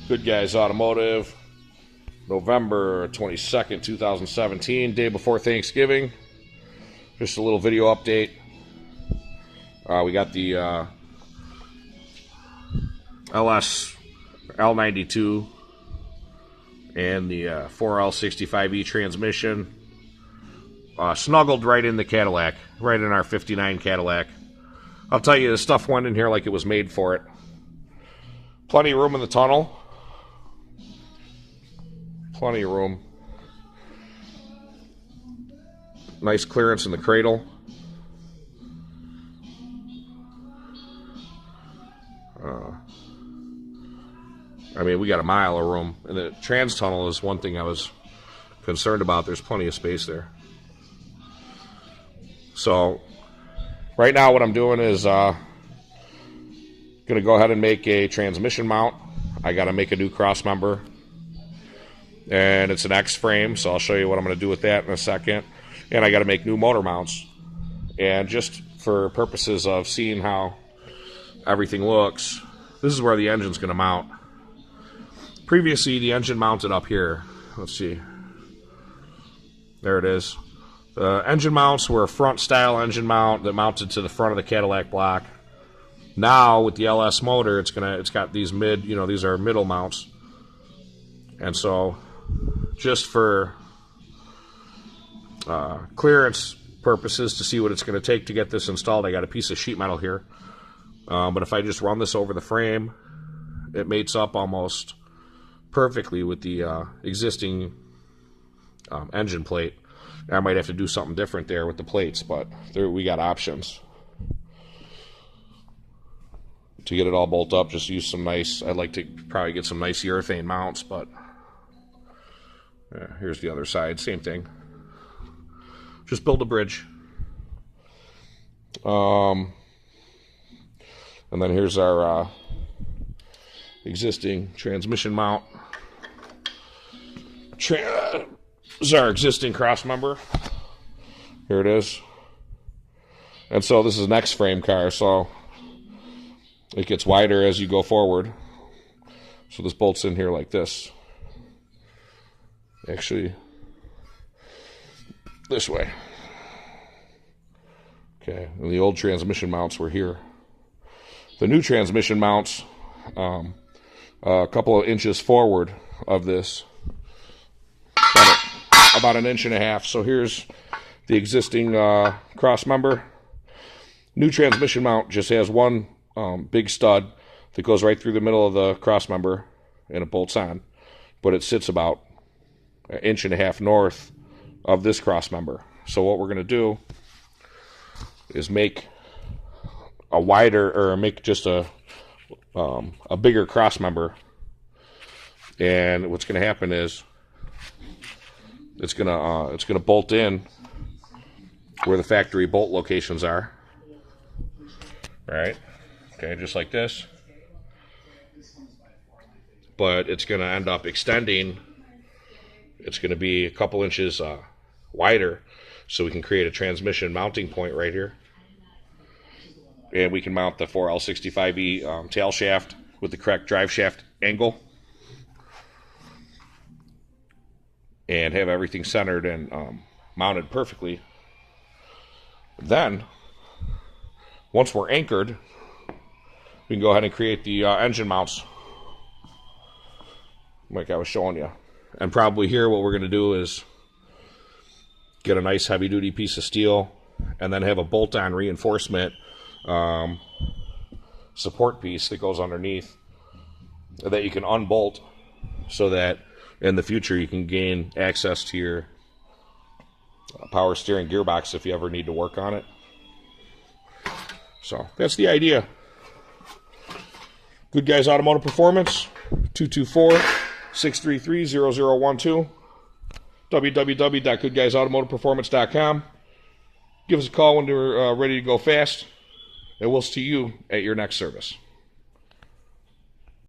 Good Guys Automotive, November 22nd, 2017, day before Thanksgiving. Just a little video update. We got the L92 and the 4L65E transmission snuggled right in the Cadillac, right in our 59 Cadillac. I'll tell you, this stuff went in here like it was made for it. Plenty of room in the tunnel. Plenty of room. Nice clearance in the cradle. I mean, we got a mile of room. And the trans tunnel is one thing I was concerned about. There's plenty of space there. So, right now what I'm doing is going to go ahead and make a transmission mount. I got to make a new cross member. And it's an X frame, so I'll show you what I'm going to do with that in a second. And I got to make new motor mounts. And just for purposes of seeing how everything looks, this is where the engine's going to mount. Previously, the engine mounted up here. Let's see. There it is. The engine mounts were a front-style engine mount that mounted to the front of the Cadillac block. Now, with the LS motor, it's got these these are middle mounts. And so, just for clearance purposes, to see what it's going to take to get this installed, I got a piece of sheet metal here. But if I just run this over the frame, it mates up almost perfectly with the existing engine plate. I might have to do something different there with the plates, but we got options. To get it all bolted up, just use some nice, I'd like to probably get some nice urethane mounts, but here's the other side, same thing. Just build a bridge. And then here's our existing transmission mount. This is our existing cross member. Here it is. And so this is an X-frame car, so it gets wider as you go forward. So this bolts in here like this. Actually, this way. Okay, and the old transmission mounts were here. The new transmission mounts, a couple of inches forward of this, about an inch and a half. So here's the existing cross member. New transmission mount just has one big stud that goes right through the middle of the cross member, and it bolts on. But it sits about an inch and a half north of this cross member. So what we're going to do is make a wider, or make just a bigger cross member. And what's going to happen is it's going to bolt in where the factory bolt locations are. Right? Okay, just like this. But it's going to end up extending. It's going to be a couple inches wider, so we can create a transmission mounting point right here. And we can mount the 4L65E tail shaft with the correct drive shaft angle. And have everything centered and mounted perfectly. Then, once we're anchored, we can go ahead and create the engine mounts, like I was showing you. And probably here what we're going to do is get a nice heavy-duty piece of steel and then have a bolt-on reinforcement support piece that goes underneath that you can unbolt, so that in the future you can gain access to your power steering gearbox if you ever need to work on it. So that's the idea. Good Guys Automotive Performance, 224-633-0012, www.goodguysautomotiveperformance.com. Give us a call when you're ready to go fast, and we'll see you at your next service.